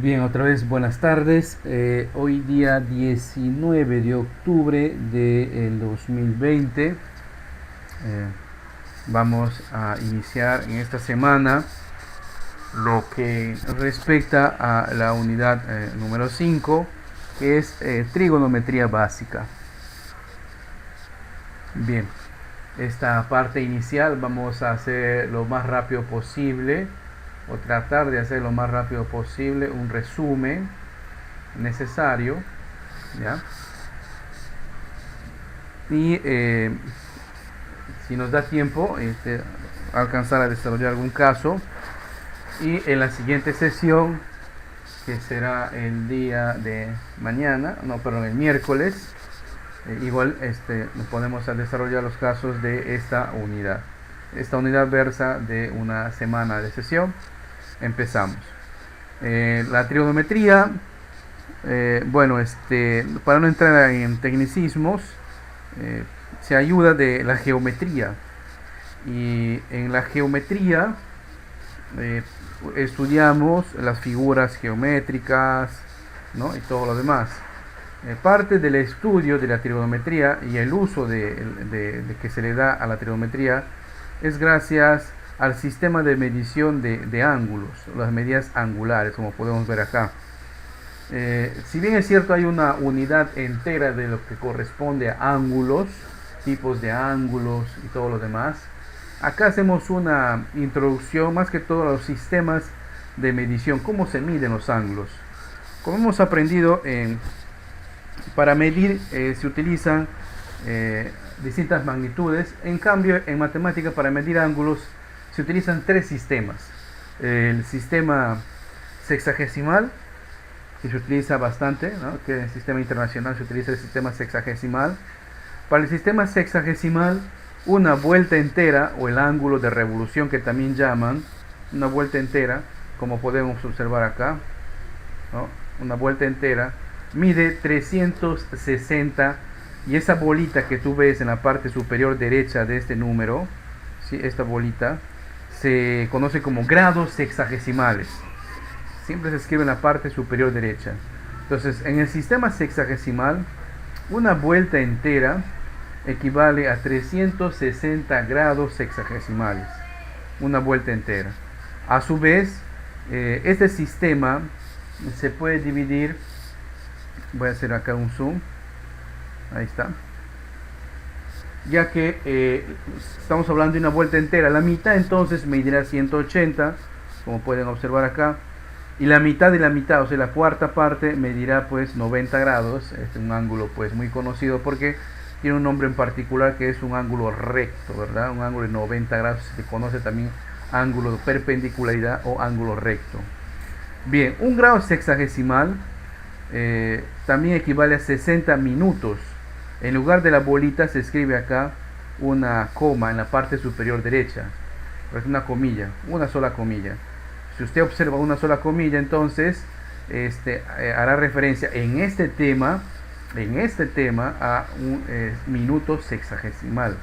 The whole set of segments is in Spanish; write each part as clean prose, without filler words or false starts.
Bien, otra vez buenas tardes. Hoy día 19 de octubre del 2020. Vamos a iniciar en esta semana lo que respecta a la unidad número 5, que es trigonometría básica. Bien, esta parte inicial vamos a hacer lo más rápido posible, o tratar de hacer lo más rápido posible un resumen necesario, ¿ya? Y si nos da tiempo, alcanzar a desarrollar algún caso. Y en la siguiente sesión, que será el día de mañana, no, perdón, el miércoles, igual nos ponemos a desarrollar los casos de esta unidad. Esta unidad versa de una semana de sesión. Empezamos. La trigonometría, bueno, para no entrar en tecnicismos, se ayuda de la geometría. Y en la geometría estudiamos las figuras geométricas, ¿no? Y todo lo demás. Parte del estudio de la trigonometría y el uso de que se le da a la trigonometría es gracias al sistema de medición de ángulos, las medidas angulares, como podemos ver acá. Si bien es cierto, hay una unidad entera de lo que corresponde a ángulos, tipos de ángulos y todo lo demás, acá hacemos una introducción más que todo a los sistemas de medición, cómo se miden los ángulos. Como hemos aprendido, para medir se utilizan distintas magnitudes. En cambio, en matemática, para medir ángulos se utilizan tres sistemas: el sistema sexagesimal, que se utiliza bastante, ¿no? Que en el sistema internacional se utiliza el sistema sexagesimal. Para el sistema sexagesimal, una vuelta entera, o el ángulo de revolución que también llaman, una vuelta entera, como podemos observar acá, ¿no? Una vuelta entera mide 360, y esa bolita que tú ves en la parte superior derecha de este número, ¿sí? Esta bolita se conoce como grados sexagesimales. Siempre se escribe en la parte superior derecha. Entonces, en el sistema sexagesimal, una vuelta entera equivale a 360 grados sexagesimales. Una vuelta entera. A su vez, este sistema se puede dividir. Voy a hacer acá un zoom. Ahí está. Ya que estamos hablando de una vuelta entera, la mitad entonces medirá 180, como pueden observar acá. Y la mitad de la mitad, o sea, la cuarta parte, medirá pues 90 grados. Es un ángulo pues muy conocido porque tiene un nombre en particular, que es un ángulo recto, ¿verdad? Un ángulo de 90 grados se conoce también ángulo de perpendicularidad o ángulo recto. Bien, un grado sexagesimal también equivale a 60 minutos. En lugar de la bolita se escribe acá una coma en la parte superior derecha. Es una comilla, una sola comilla. Si usted observa una sola comilla, entonces hará referencia en este tema a un minuto sexagesimal.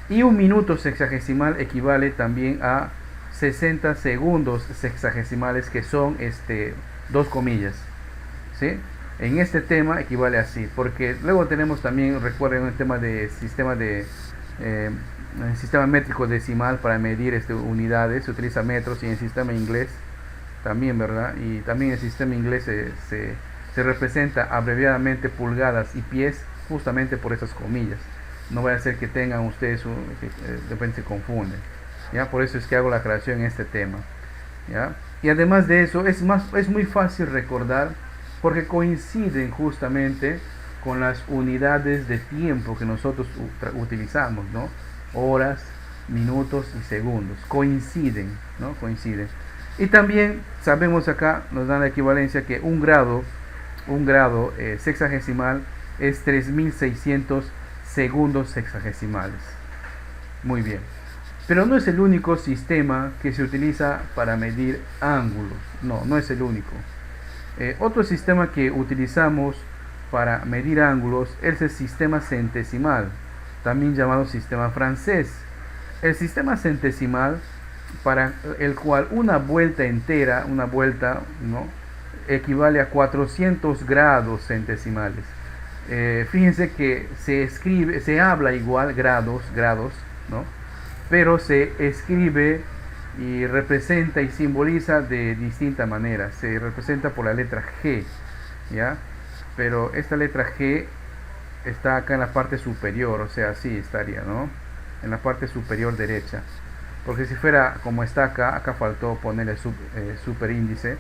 Y un minuto sexagesimal equivale también a 60 segundos sexagesimales, que son dos comillas, ¿sí? En este tema equivale así, porque luego tenemos también, recuerden, el tema de sistema métrico decimal para medir unidades. Se utiliza metros, y en el sistema inglés también, ¿verdad? Y también el sistema inglés se representa abreviadamente pulgadas y pies, justamente por esas comillas. No vaya a ser que tengan ustedes de repente se confunden, ¿ya? Por eso es que hago la aclaración en este tema, ¿ya? Y además de eso, es muy fácil recordar, porque coinciden justamente con las unidades de tiempo que nosotros utilizamos, ¿no? Horas, minutos y segundos. Coinciden, ¿no? Coinciden. Y también sabemos acá, nos dan la equivalencia, que un grado sexagesimal es 3600 segundos sexagesimales. Muy bien. Pero no es el único sistema que se utiliza para medir ángulos. No, no es el único. Otro sistema que utilizamos para medir ángulos es el sistema centesimal, también llamado sistema francés. El sistema centesimal, para el cual una vuelta entera, ¿no? equivale a 400 grados centesimales. Fíjense que se habla igual grados, ¿no? Pero se escribe y representa y simboliza de distinta manera. Se representa por la letra G, ¿ya? Pero esta letra G está acá en la parte superior, o sea, así estaría, ¿no? En la parte superior derecha. Porque si fuera como está acá faltó ponerle superíndice,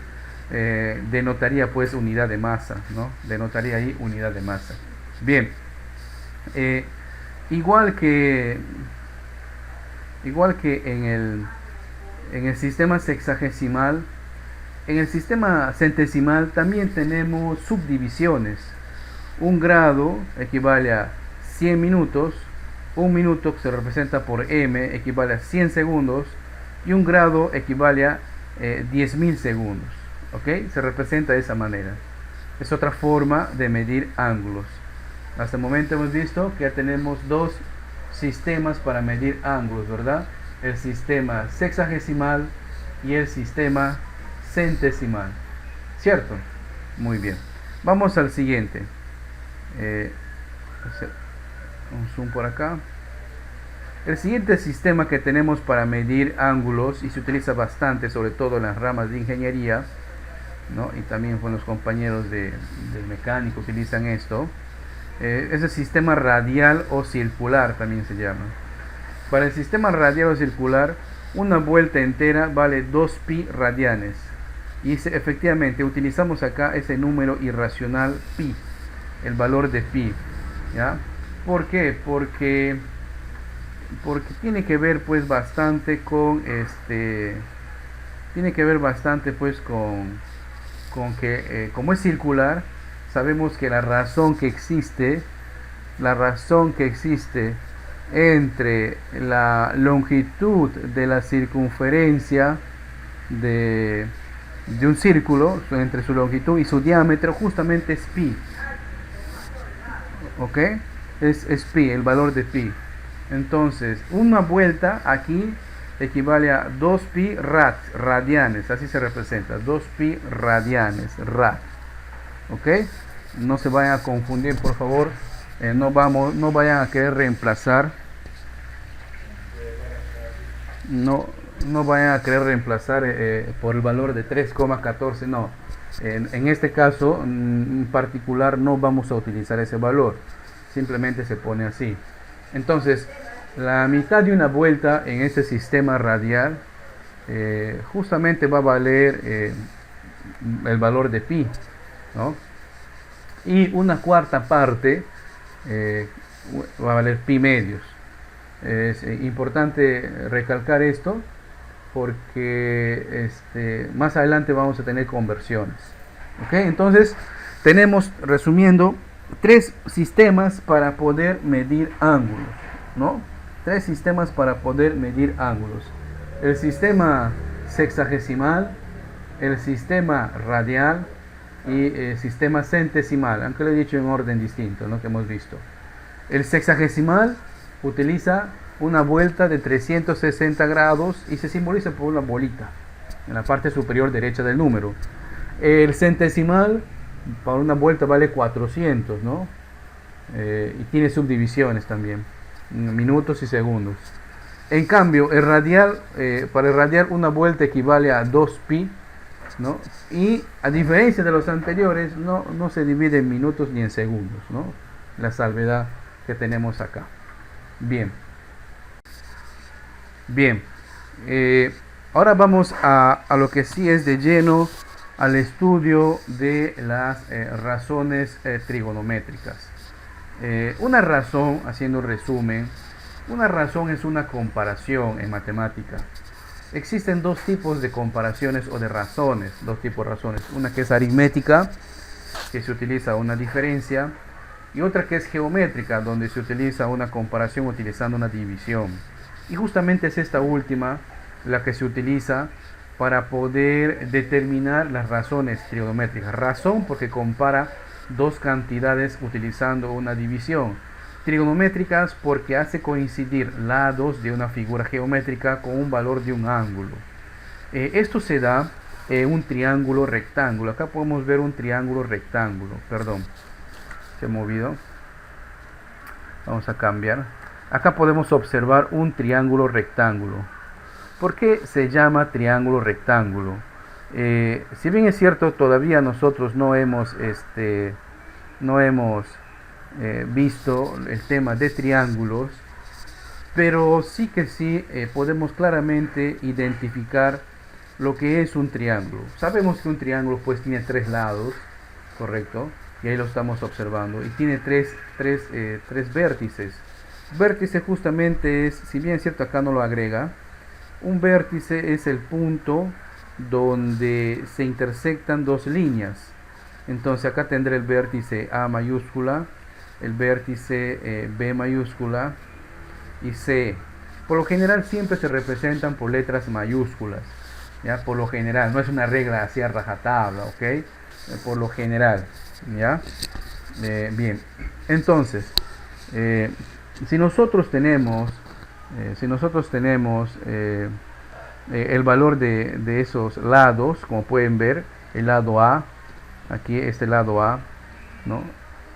denotaría pues unidad de masa, ¿no? Denotaría ahí unidad de masa. Bien, igual que en el sistema sexagesimal, en el sistema centesimal también tenemos subdivisiones. Un grado equivale a 100 minutos, un minuto que se representa por m equivale a 100 segundos y un grado equivale a 10.000 segundos. ¿Ok? Se representa de esa manera. Es otra forma de medir ángulos. Hasta el momento hemos visto que ya tenemos dos sistemas para medir ángulos, ¿verdad? El sistema sexagesimal y el sistema centesimal. ¿Cierto? Muy bien. Vamos al siguiente. Un zoom por acá. El siguiente sistema que tenemos para medir ángulos y se utiliza bastante, sobre todo en las ramas de ingeniería, ¿no? Y también con los compañeros del mecánico utilizan esto. Es el sistema radial o circular, también se llama. Para el sistema radial o circular, una vuelta entera vale 2pi radianes. Y efectivamente utilizamos acá ese número irracional pi, el valor de pi, ¿ya? ¿Por qué? Porque tiene que ver pues bastante con que como es circular, sabemos que la razón que existe entre la longitud de la circunferencia de un círculo, entre su longitud y su diámetro, justamente es pi. ¿Ok? Es pi, el valor de pi. Entonces, una vuelta aquí equivale a 2pi radianes, así se representa, 2pi radianes, rad. ¿Ok? No se vayan a confundir, por favor. No vayan a querer reemplazar. No vayan a querer reemplazar por el valor de 3,14. No. En este caso en particular no vamos a utilizar ese valor. Simplemente se pone así. Entonces, la mitad de una vuelta en este sistema radial justamente va a valer el valor de pi, ¿no? Y una cuarta parte va a valer pi medios. Es importante recalcar esto porque más adelante vamos a tener conversiones. ¿Ok? Entonces tenemos, resumiendo, tres sistemas para poder medir ángulos, ¿no? Tres sistemas para poder medir ángulos: el sistema sexagesimal, el sistema radial y el sistema centesimal, aunque lo he dicho en orden distinto, ¿no? Que hemos visto. El sexagesimal utiliza una vuelta de 360 grados y se simboliza por una bolita en la parte superior derecha del número. El centesimal para una vuelta vale 400, ¿no? Y tiene subdivisiones también, minutos y segundos. En cambio, el radial, para el radial una vuelta equivale a 2pi, ¿no? Y a diferencia de los anteriores, no se divide en minutos ni en segundos, ¿no? La salvedad que tenemos acá. Bien. Ahora vamos a lo que sí es de lleno, al estudio de las razones trigonométricas. Una razón, haciendo resumen, una razón es una comparación en matemática. Existen dos tipos de comparaciones o de razones, dos tipos de razones. Una que es aritmética, que se utiliza una diferencia, y otra que es geométrica, donde se utiliza una comparación utilizando una división. Y justamente es esta última la que se utiliza para poder determinar las razones trigonométricas. Razón porque compara dos cantidades utilizando una división. Trigonométricas porque hace coincidir lados de una figura geométrica con un valor de un ángulo. Esto se da un triángulo rectángulo. Acá podemos ver un triángulo rectángulo, perdón, se ha movido. Vamos a cambiar. Acá podemos observar un triángulo rectángulo. ¿Por qué se llama triángulo rectángulo? Si bien es cierto, todavía nosotros no hemos visto el tema de triángulos, pero sí que sí podemos claramente identificar lo que es un triángulo. Sabemos que un triángulo pues tiene tres lados, correcto, y ahí lo estamos observando, y tiene tres vértices. Vértice justamente es, si bien es cierto acá no lo agrega, un vértice es el punto donde se intersectan dos líneas. Entonces acá tendré el vértice A mayúscula, el vértice B mayúscula y C. Por lo general siempre se representan por letras mayúsculas, ya, por lo general, no es una regla así a rajatabla, ok, por lo general, ya. Bien, entonces si nosotros tenemos el valor de esos lados, como pueden ver, el lado A, aquí este lado A, ¿no?,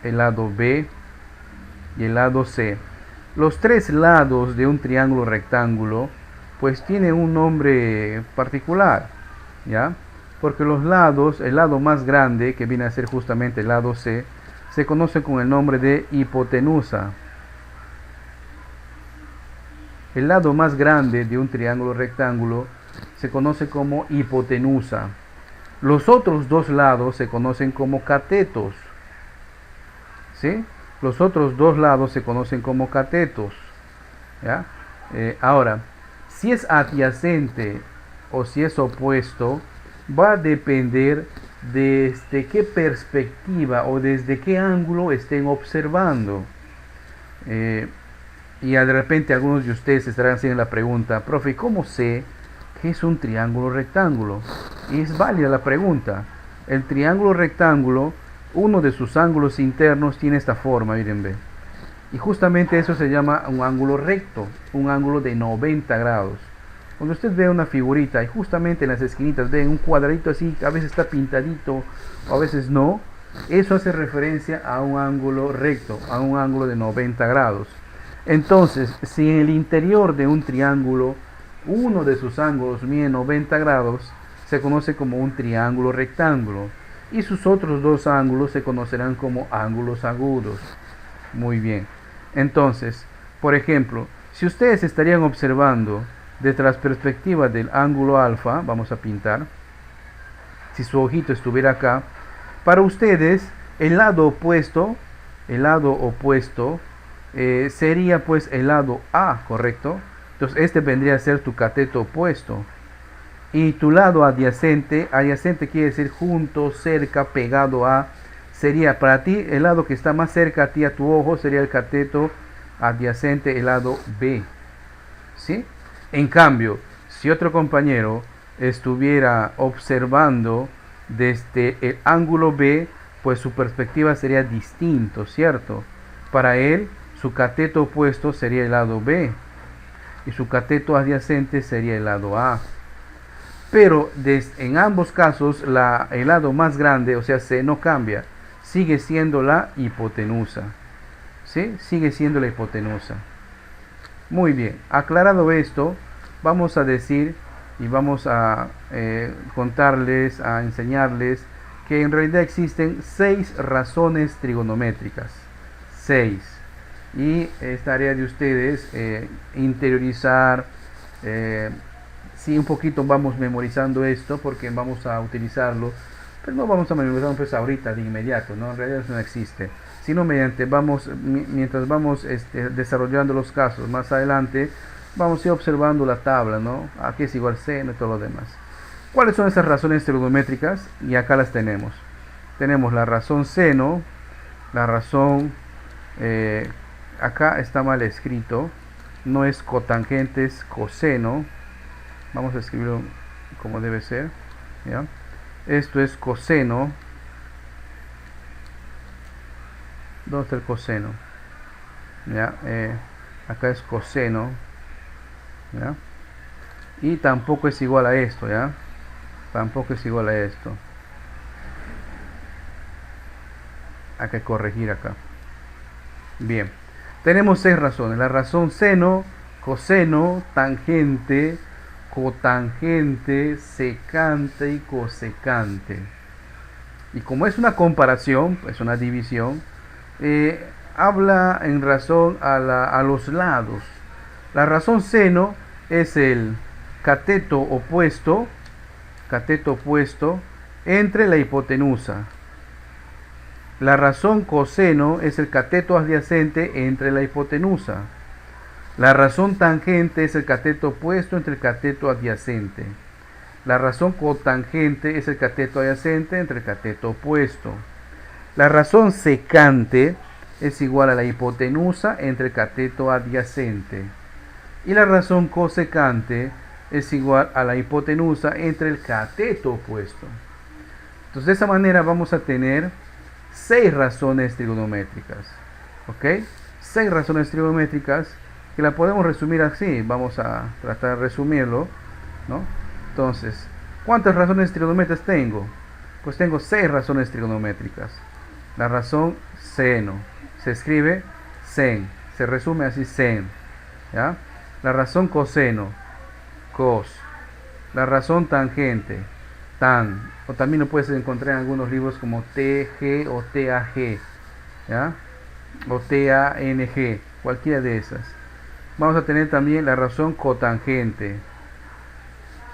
el lado B y el lado C. Los tres lados de un triángulo rectángulo pues tiene un nombre particular, ¿ya? Porque los lados, el lado más grande, que viene a ser justamente el lado C, se conoce con el nombre de hipotenusa. El lado más grande de un triángulo rectángulo se conoce como hipotenusa. Los otros dos lados se conocen como catetos, ¿sí? Los otros dos lados se conocen como catetos, ¿ya? Ahora, si es adyacente o si es opuesto, va a depender desde qué perspectiva o desde qué ángulo estén observando. Y de repente algunos de ustedes estarán haciendo la pregunta: profe, ¿cómo sé que es un triángulo rectángulo? Y es válida la pregunta. El triángulo rectángulo, uno de sus ángulos internos tiene esta forma, miren, ve. Y justamente eso se llama un ángulo recto, un ángulo de 90 grados. Cuando usted ve una figurita y justamente en las esquinitas ven un cuadradito así, a veces está pintadito o a veces no, eso hace referencia a un ángulo recto, a un ángulo de 90 grados. Entonces, si en el interior de un triángulo uno de sus ángulos mide 90 grados, se conoce como un triángulo rectángulo, y sus otros dos ángulos se conocerán como ángulos agudos. Muy bien. Entonces, por ejemplo, si ustedes estarían observando desde la perspectiva del ángulo alfa, vamos a pintar, si su ojito estuviera acá, para ustedes el lado opuesto sería pues el lado A, ¿correcto? Entonces este vendría a ser tu cateto opuesto. Y tu lado adyacente quiere decir junto, cerca, pegado a, sería para ti el lado que está más cerca a ti, a tu ojo, sería el cateto adyacente, el lado B, ¿sí? En cambio, si otro compañero estuviera observando desde el ángulo B, pues su perspectiva sería distinto, ¿cierto? Para él, su cateto opuesto sería el lado B y su cateto adyacente sería el lado A. Pero en ambos casos el lado más grande, o sea, C, no cambia, sigue siendo la hipotenusa, ¿sí? Sigue siendo la hipotenusa. Muy bien, aclarado esto, vamos a decir y vamos a contarles, a enseñarles que en realidad existen 6 razones trigonométricas. 6. Y es tarea de ustedes interiorizar. Sí, un poquito vamos memorizando esto porque vamos a utilizarlo, pero no vamos a memorizarlo pues ahorita de inmediato, ¿no? En realidad eso no existe, sino mientras vamos desarrollando los casos más adelante, vamos a ir observando la tabla, ¿no? Aquí es igual seno y todo lo demás. ¿Cuáles son esas razones trigonométricas? Y acá las tenemos. Tenemos la razón seno, la razón, acá está mal escrito, no es cotangente, es coseno. Vamos a escribirlo como debe ser, ¿ya? Esto es coseno. ¿Dónde está el coseno? ¿Ya? Acá es coseno, ¿ya? Y tampoco es igual a esto, ¿ya? Tampoco es igual a esto. Hay que corregir acá. Bien. Tenemos 6 razones. La razón seno, coseno, tangente, cotangente, secante y cosecante. Y como es una comparación, es una división, habla en razón a los lados. La razón seno es el cateto opuesto entre la hipotenusa. La razón coseno es el cateto adyacente entre la hipotenusa. La razón tangente es el cateto opuesto entre el cateto adyacente. La razón cotangente es el cateto adyacente entre el cateto opuesto. La razón secante es igual a la hipotenusa entre el cateto adyacente. Y la razón cosecante es igual a la hipotenusa entre el cateto opuesto. Entonces, de esa manera vamos a tener 6 razones trigonométricas. ¿Ok? 6 razones trigonométricas que la podemos resumir así. Vamos a tratar de resumirlo, ¿no? Entonces, ¿cuántas razones trigonométricas tengo? Pues tengo 6 razones trigonométricas. La razón seno se escribe sen, se resume así sen, ¿ya? La razón coseno, cos. La razón tangente, tan, o también lo puedes encontrar en algunos libros como TG o TAG, ¿ya? O TANG, cualquiera de esas. Vamos a tener también la razón cotangente,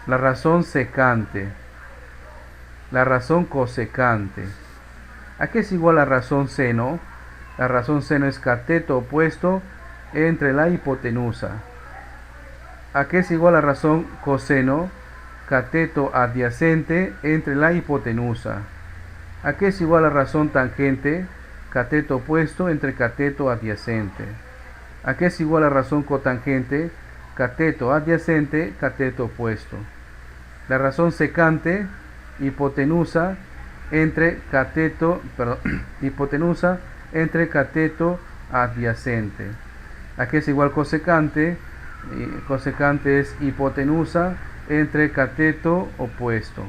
la razón secante, la razón cosecante. ¿A qué es igual la razón seno? La razón seno es cateto opuesto entre la hipotenusa. ¿A qué es igual la razón coseno? Cateto adyacente entre la hipotenusa. ¿A qué es igual la razón tangente? Cateto opuesto entre cateto adyacente. ¿A qué es igual la razón cotangente? Cateto adyacente, cateto opuesto. La razón secante, hipotenusa entre cateto, hipotenusa entre cateto adyacente. ¿A qué es igual cosecante? Cosecante es hipotenusa entre cateto opuesto.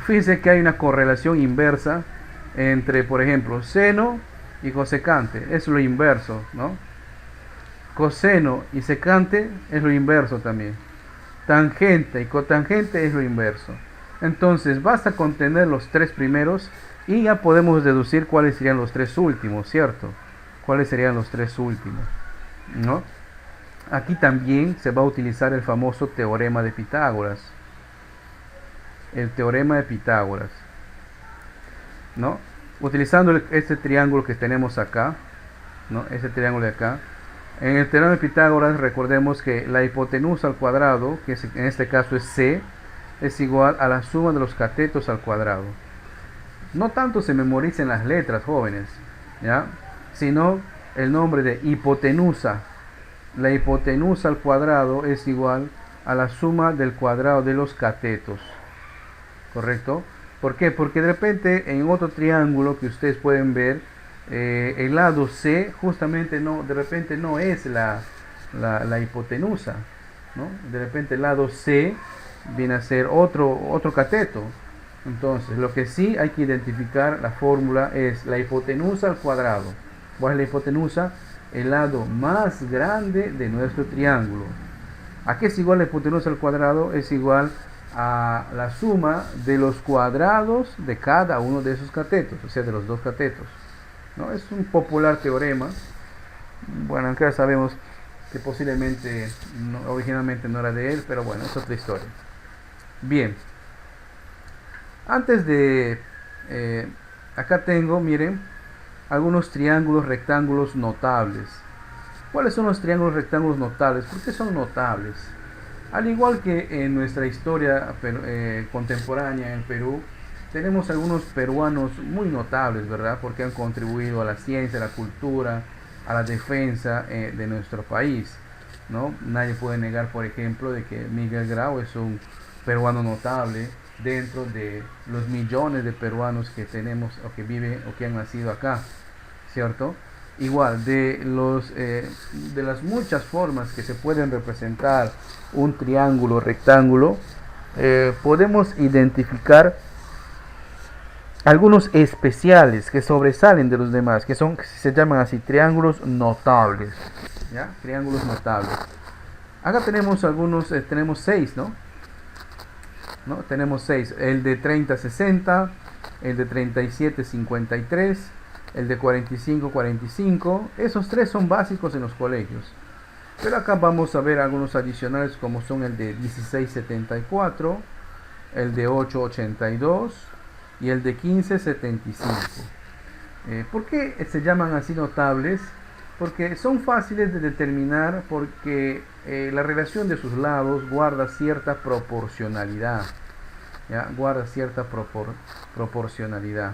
Fíjense que hay una correlación inversa entre, por ejemplo, seno y cosecante. Es lo inverso, ¿no? Coseno y secante es lo inverso también. Tangente y cotangente es lo inverso. Entonces basta con tener los 3 primeros y ya podemos deducir cuáles serían los 3 últimos, ¿cierto? ¿Cuáles serían los 3 últimos? ¿No? Aquí también se va a utilizar el famoso teorema de Pitágoras. El teorema de Pitágoras, ¿no? Utilizando este triángulo que tenemos acá, ¿no? Este triángulo de acá. En el teorema de Pitágoras recordemos que la hipotenusa al cuadrado, que en este caso es C, es igual a la suma de los catetos al cuadrado. No tanto se memoricen las letras, jóvenes, ¿ya? Sino el nombre de hipotenusa. La hipotenusa al cuadrado es igual a la suma del cuadrado de los catetos. ¿Correcto? ¿Por qué? Porque de repente en otro triángulo que ustedes pueden ver, el lado C justamente de repente no es la hipotenusa, ¿no? De repente el lado C viene a ser otro cateto. Entonces, lo que sí hay que identificar, la fórmula es la hipotenusa al cuadrado. ¿Cuál es la hipotenusa? El lado más grande de nuestro triángulo. ¿A qué es igual la hipotenusa al cuadrado? Es igual a la suma de los cuadrados de cada uno de esos catetos, o sea, de los 2 catetos, ¿no? Es un popular teorema. Bueno, aunque ya sabemos que posiblemente originalmente no era de él, pero bueno, es otra historia. Bien, antes de acá tengo, miren, algunos triángulos rectángulos notables. ¿Cuáles son los triángulos rectángulos notables? ¿Por qué son notables? Al igual que en nuestra historia contemporánea en Perú, tenemos algunos peruanos muy notables, ¿verdad? Porque han contribuido a la ciencia, a la cultura, a la defensa de nuestro país, ¿no? Nadie puede negar, por ejemplo, de que Miguel Grau es un peruano notable dentro de los millones de peruanos que tenemos o que viven o que han nacido acá, ¿cierto? Igual, de las muchas formas que se pueden representar un triángulo rectángulo, podemos identificar algunos especiales que sobresalen de los demás, que se llaman así triángulos notables. ¿Ya? Triángulos notables. Acá tenemos algunos, tenemos 6, ¿no? Tenemos 6, el de 30-60, el de 37-53, el de 45-45. Esos 3 son básicos en los colegios. Pero acá vamos a ver algunos adicionales como son el de 16-74, el de 8-82 y el de 15-75. ¿Por qué se llaman así notables? Porque son fáciles de determinar, porque la relación de sus lados guarda cierta proporcionalidad. ¿Ya? Guarda cierta proporcionalidad.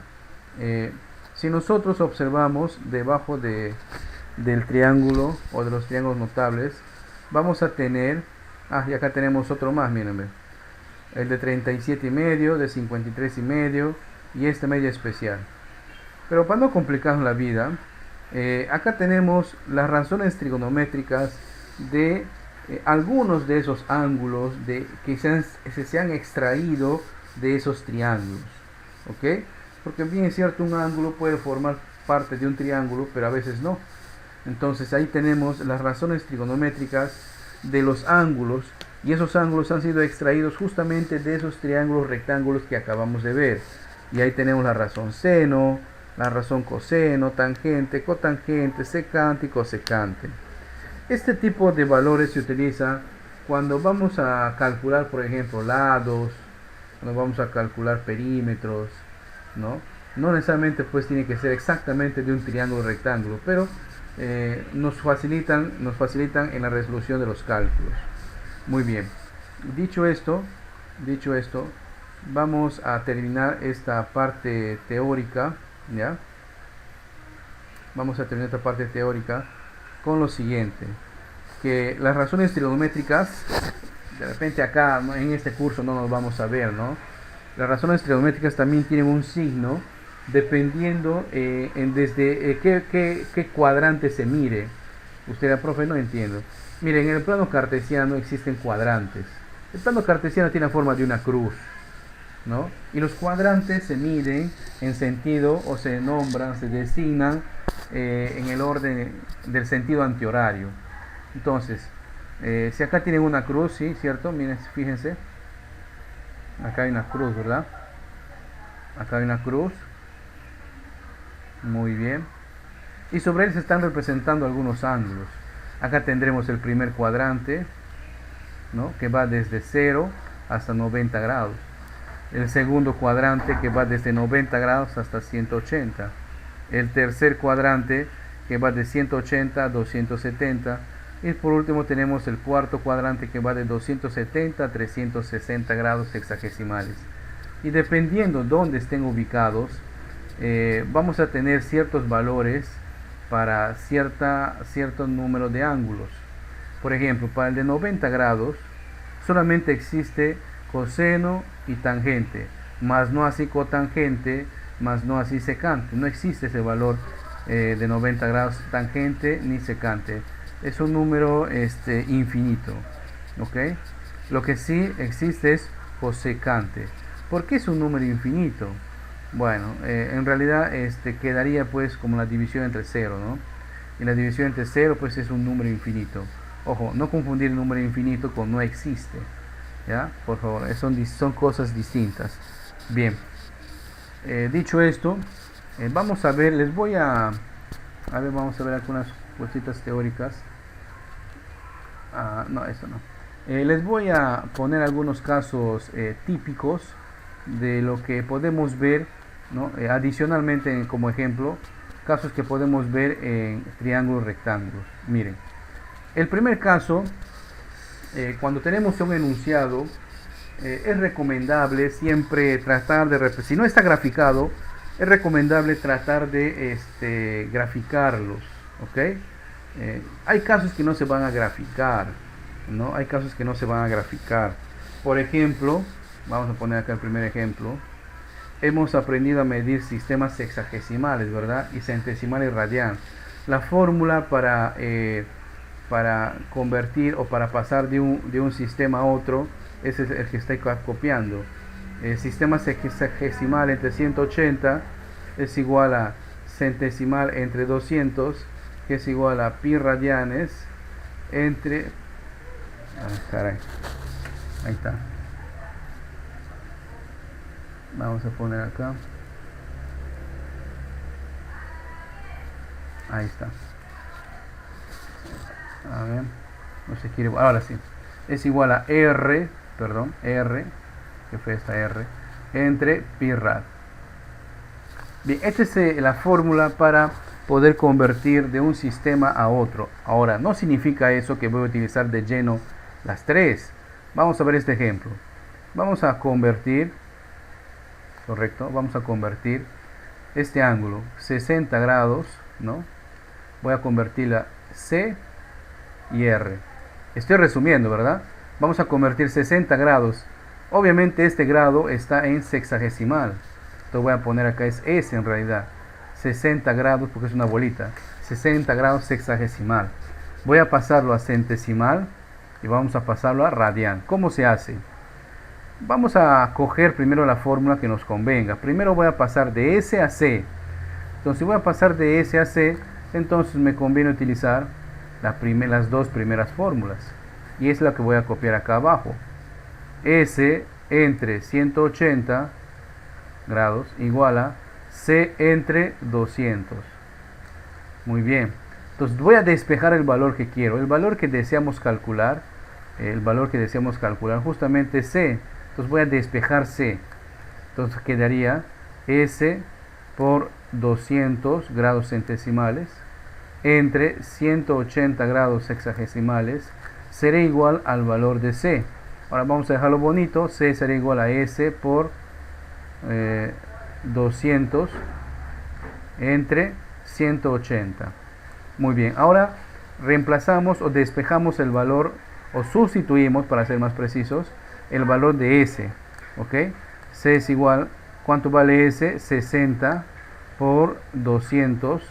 Si nosotros observamos debajo del triángulo o de los triángulos notables, vamos a tener, y acá tenemos otro más, miren, el de 37,5, de 53,5 y este medio especial. Pero para no complicarnos la vida, acá tenemos las razones trigonométricas de algunos de esos ángulos que se han extraído de esos triángulos. ¿Ok? Porque bien es cierto, un ángulo puede formar parte de un triángulo, pero a veces no. Entonces ahí tenemos las razones trigonométricas de los ángulos, y esos ángulos han sido extraídos justamente de esos triángulos rectángulos que acabamos de ver. Y ahí tenemos la razón seno, la razón coseno, tangente, cotangente, secante y cosecante. Este tipo de valores se utiliza cuando vamos a calcular, por ejemplo, lados, cuando vamos a calcular perímetros, ¿no? No necesariamente pues tiene que ser exactamente de un triángulo rectángulo, pero nos facilitan en la resolución de los cálculos. Muy bien. Dicho esto, vamos a terminar esta parte teórica, ¿ya? Vamos a terminar esta parte teórica con lo siguiente, que las razones trigonométricas, de repente acá, ¿no?, en este curso no nos vamos a ver, ¿no? Las razones trigonométricas también tienen un signo dependiendo desde qué cuadrante se mire. Usted dirá, profe, no entiendo. Miren, en el plano cartesiano existen cuadrantes. El plano cartesiano tiene la forma de una cruz, ¿no? Y los cuadrantes se miden en sentido, o se nombran, se designan en el orden del sentido antihorario. Entonces, si acá tienen una cruz, ¿sí? ¿Cierto? Miren, fíjense. Acá hay una cruz, ¿verdad? Acá hay una cruz. Muy bien. Y sobre él se están representando algunos ángulos. Acá tendremos el primer cuadrante, ¿no?, que va desde 0 hasta 90 grados. El segundo cuadrante, que va desde 90 grados hasta 180. El tercer cuadrante, que va de 180 a 270. Y por último tenemos el cuarto cuadrante, que va de 270 a 360 grados hexagesimales. Y dependiendo dónde estén ubicados, vamos a tener ciertos valores para cierto número de ángulos. Por ejemplo, para el de 90 grados solamente existe coseno y tangente, más no así cotangente, más no así secante. No existe ese valor de 90 grados tangente ni secante. Es un número infinito. ¿Ok? Lo que sí existe es cosecante. ¿Por qué es un número infinito? Bueno, en realidad quedaría pues como la división entre 0, ¿no? Y la división entre 0 pues es un número infinito. Ojo, no confundir el número infinito con no existe, ¿ya? Por favor, son cosas distintas. Bien, dicho esto, vamos a ver, vamos a ver algunas cositas teóricas. No, eso no. Les voy a poner algunos casos típicos de lo que podemos ver, ¿no? Adicionalmente, como ejemplo, casos que podemos ver en triángulos rectángulos. Miren, el primer caso, cuando tenemos un enunciado, es recomendable siempre tratar de, si no está graficado, es recomendable tratar de graficarlos, ¿ok? Hay casos que no se van a graficar, ¿no? Hay casos que no se van a graficar. Por ejemplo, vamos a poner acá el primer ejemplo. Hemos aprendido a medir sistemas sexagesimales, ¿verdad? Y centesimales radian. La fórmula para convertir o para pasar de un sistema a otro ese es el que estoy copiando. El sistema sexagesimal entre 180 es igual a centesimal entre 200, que es igual a pi radianes entre... caray, ahí está. Vamos a poner acá. Ahí está. A ver, no se quiere. Ahora sí. Es igual a R, perdón, R, que fue esta R, entre pi rad. Bien, esta es la fórmula para poder convertir de un sistema a otro. Ahora, no significa eso que voy a utilizar de lleno las tres. Vamos a ver este ejemplo. Vamos a convertir, correcto, vamos a convertir este ángulo 60 grados, ¿no? Voy a convertirla C y R. Estoy resumiendo, ¿verdad? Vamos a convertir 60 grados. Obviamente este grado está en sexagesimal. Entonces voy a poner acá es S en realidad. 60 grados porque es una bolita. 60 grados sexagesimal. Voy a pasarlo a centesimal y vamos a pasarlo a radian. ¿Cómo se hace? Vamos a coger primero la fórmula que nos convenga. Primero voy a pasar de S a C. Entonces si voy a pasar de S a C, entonces me conviene utilizar las dos primeras fórmulas. Y es la que voy a copiar acá abajo. S entre 180 grados igual a C entre 200. Muy bien. Entonces voy a despejar el valor que quiero. El valor que deseamos calcular. Justamente es C. Entonces voy a despejar C. Entonces quedaría S por 200 grados centesimales entre 180 grados sexagesimales será igual al valor de C. Ahora vamos a dejarlo bonito. C será igual a S por 200 entre 180. Muy bien. Ahora reemplazamos o despejamos el valor o sustituimos, para ser más precisos, el valor de S. ¿Ok? C es igual, ¿cuánto vale S? 60 por 200,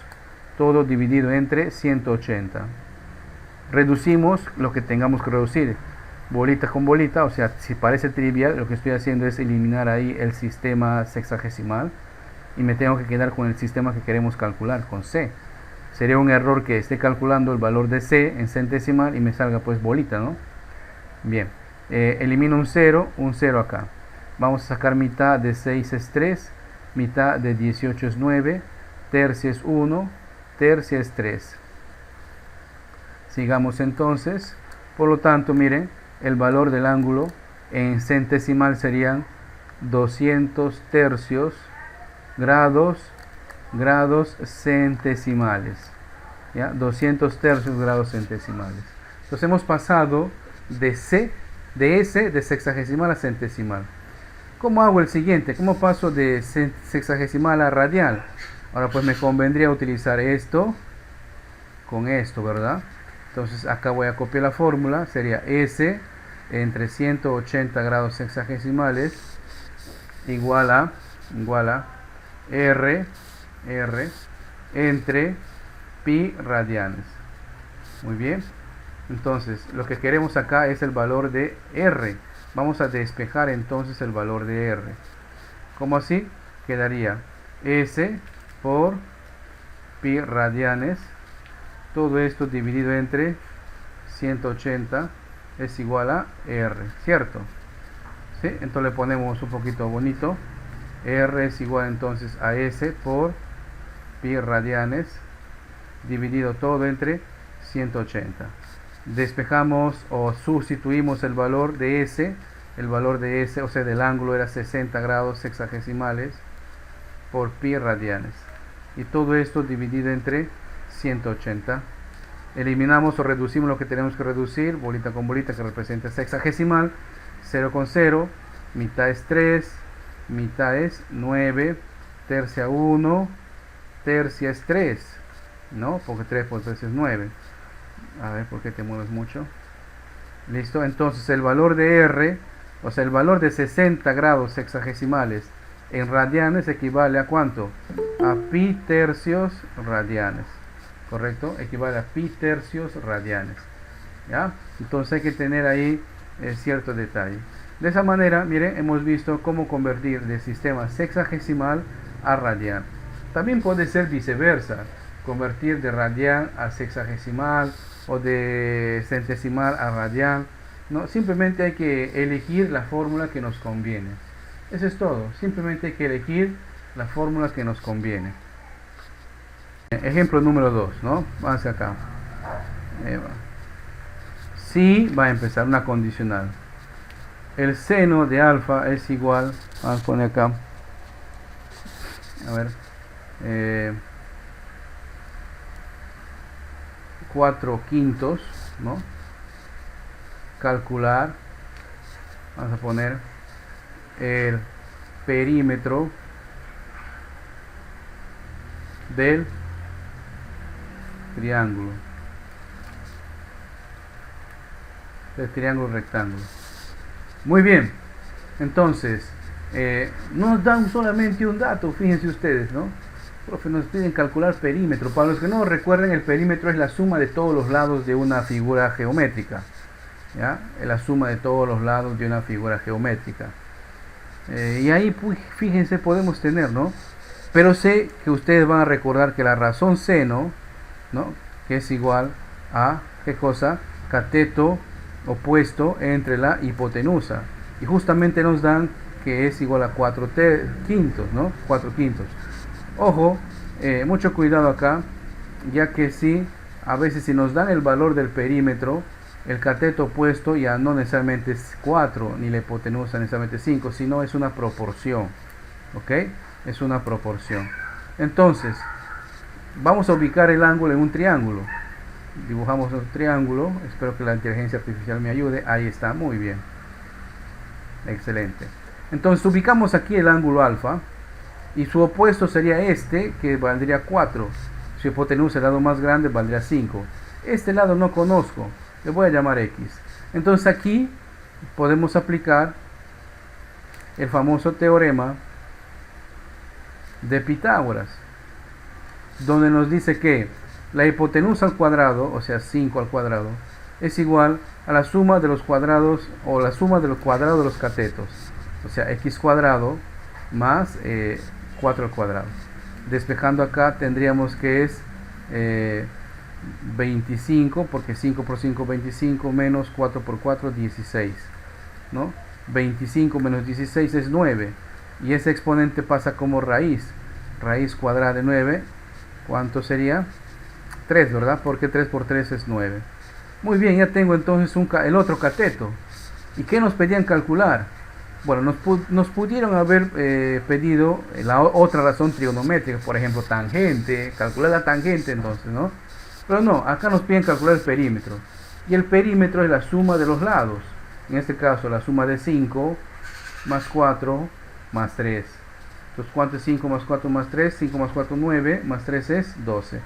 todo dividido entre 180. Reducimos lo que tengamos que reducir, bolita con bolita, o sea, si parece trivial, lo que estoy haciendo es eliminar ahí el sistema sexagesimal y me tengo que quedar con el sistema que queremos calcular, con C. Sería un error que esté calculando el valor de C en centesimal y me salga pues bolita, ¿no? Bien, elimino un 0 acá. Vamos a sacar mitad de 6 es 3, mitad de 18 es 9, tercia es 1, tercia es 3. Sigamos entonces. Por lo tanto, miren, el valor del ángulo en centesimal serían 200 tercios grados centesimales. ¿Ya? 200 tercios grados centesimales. Entonces hemos pasado de S de sexagesimal a centesimal. ¿Cómo hago el siguiente? ¿Cómo paso de sexagesimal a radial? Ahora pues me convendría utilizar esto con esto, ¿verdad? Entonces acá voy a copiar la fórmula. Sería S entre 180 grados sexagesimales igual a R entre pi radianes. Muy bien. Entonces lo que queremos acá es el valor de R. Vamos a despejar entonces el valor de R. ¿Cómo así? Quedaría S por pi radianes. Todo esto dividido entre 180 es igual a R, ¿cierto? ¿Sí? Entonces le ponemos un poquito bonito. R es igual entonces a S por pi radianes dividido todo entre 180. Despejamos o sustituimos el valor de S. El valor de S, o sea, del ángulo era 60 grados sexagesimales por pi radianes. Y todo esto dividido entre 180. Eliminamos o reducimos lo que tenemos que reducir, bolita con bolita que representa sexagesimal, 0 con 0, mitad es 3, mitad es 9, tercia 1, tercia es 3, ¿no? Porque 3 por 3 es 9. A ver, ¿por qué te mueves mucho? Listo, entonces el valor de R, o sea, el valor de 60 grados sexagesimales en radianes equivale a ¿cuánto? A pi tercios radianes. ¿Correcto? Equivale a pi tercios radianes. ¿Ya? Entonces hay que tener ahí cierto detalle. De esa manera, miren, hemos visto cómo convertir del sistema sexagesimal a radian. También puede ser viceversa, convertir de radian a sexagesimal o de centesimal a radian. No, simplemente hay que elegir la fórmula que nos conviene. Eso es todo, simplemente hay que elegir la fórmula que nos conviene. Ejemplo número 2, ¿no? Vamos acá. Si va a empezar una condicional. El seno de alfa es igual, vamos a poner acá, a ver, 4/5, ¿no? Calcular, vamos a poner el perímetro del triángulo rectángulo. Muy bien, entonces nos dan solamente un dato, fíjense ustedes, ¿no? Profe, nos piden calcular perímetro. Para los que no recuerden, el perímetro es la suma de todos los lados de una figura geométrica, ¿ya? Es la suma de todos los lados de una figura geométrica. Y ahí, pues, fíjense, podemos tener, ¿no? Pero sé que ustedes van a recordar que la razón seno, ¿no? Que es igual a, ¿qué cosa? Cateto opuesto entre la hipotenusa. Y justamente nos dan que es igual a 4/5, ¿no? 4/5. Ojo, mucho cuidado acá, ya que si a veces si nos dan el valor del perímetro, el cateto opuesto ya no necesariamente es 4, ni la hipotenusa necesariamente 5, sino es una proporción, ¿ok? Es una proporción. Entonces, vamos a ubicar el ángulo en un triángulo. Dibujamos un triángulo, espero que la inteligencia artificial me ayude. Ahí está, muy bien, excelente. Entonces ubicamos aquí el ángulo alfa y su opuesto sería este, que valdría 4. Su hipotenusa, el lado más grande, valdría 5. Este lado no conozco, le voy a llamar X. Entonces aquí podemos aplicar el famoso teorema de Pitágoras, donde nos dice que la hipotenusa al cuadrado, o sea 5 al cuadrado, es igual a la suma de los cuadrados, o la suma de los cuadrados de los catetos, o sea x cuadrado más 4 al cuadrado. Despejando acá tendríamos que es 25, porque 5 por 5 25, menos 4 por 4 16, ¿no? 25 menos 16 es 9, y ese exponente pasa como raíz cuadrada de 9, ¿cuánto sería? 3, ¿verdad? Porque 3 por 3 es 9. Muy bien, ya tengo entonces el otro cateto. ¿Y qué nos pedían calcular? Bueno, nos pudieron haber pedido la otra razón trigonométrica, por ejemplo, tangente, calcular la tangente entonces, ¿no? Pero no, acá nos piden calcular el perímetro. Y el perímetro es la suma de los lados. En este caso, la suma de 5 más 4 más 3. Entonces, ¿cuánto es 5 más 4 más 3? 5 más 4, 9, más 3 es 12.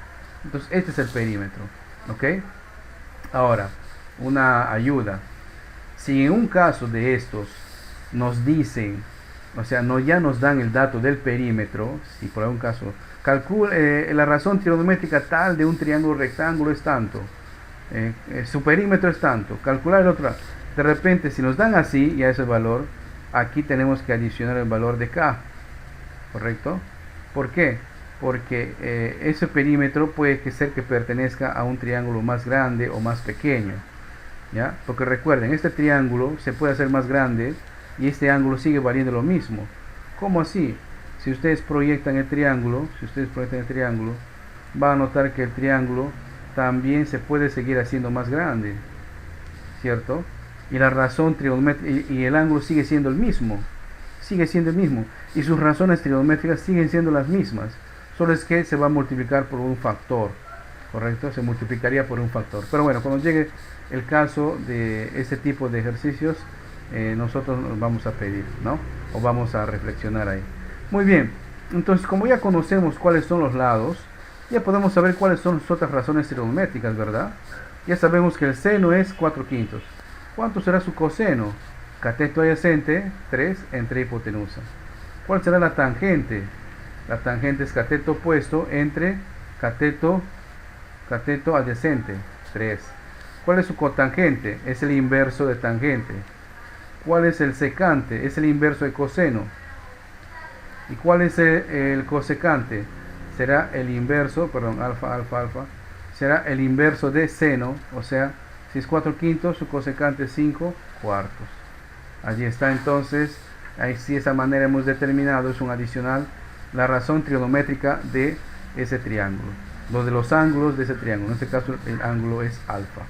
Entonces, este es el perímetro, ¿ok? Ahora, una ayuda. Si en un caso de estos nos dicen, o sea, ya nos dan el dato del perímetro, si por algún caso, calcule la razón trigonométrica tal de un triángulo rectángulo es tanto, su perímetro es tanto, calcular el otro. De repente, si nos dan así, ya ese valor, aquí tenemos que adicionar el valor de K, ¿correcto? ¿Por qué? Porque ese perímetro puede ser que pertenezca a un triángulo más grande o más pequeño, ¿ya? Porque recuerden, este triángulo se puede hacer más grande y este ángulo sigue valiendo lo mismo. ¿Cómo así? Si ustedes proyectan el triángulo, van a notar que el triángulo también se puede seguir haciendo más grande, ¿cierto? Y la razón trigonométrica y el ángulo sigue siendo el mismo, y sus razones trigonométricas siguen siendo las mismas. Solo es que se va a multiplicar por un factor, ¿correcto? Se multiplicaría por un factor. Pero bueno, cuando llegue el caso de este tipo de ejercicios, nosotros nos vamos a pedir, ¿no? O vamos a reflexionar ahí. Muy bien, entonces como ya conocemos cuáles son los lados, ya podemos saber cuáles son las otras razones trigonométricas, ¿verdad? Ya sabemos que el seno es 4/5. ¿Cuánto será su coseno? Cateto adyacente, 3 entre hipotenusa. ¿Cuál será la tangente? La tangente es cateto opuesto entre cateto adyacente, 3. ¿Cuál es su cotangente? Es el inverso de tangente. ¿Cuál es el secante? Es el inverso de coseno. ¿Y cuál es el cosecante? Será el inverso, perdón, alfa, alfa, alfa. Será el inverso de seno, o sea, si es 4/5, su cosecante es 5/4. Allí está entonces, ahí sí, de esa manera hemos determinado, es un adicional, la razón trigonométrica de ese triángulo. Los de los ángulos de ese triángulo, en este caso el ángulo es alfa.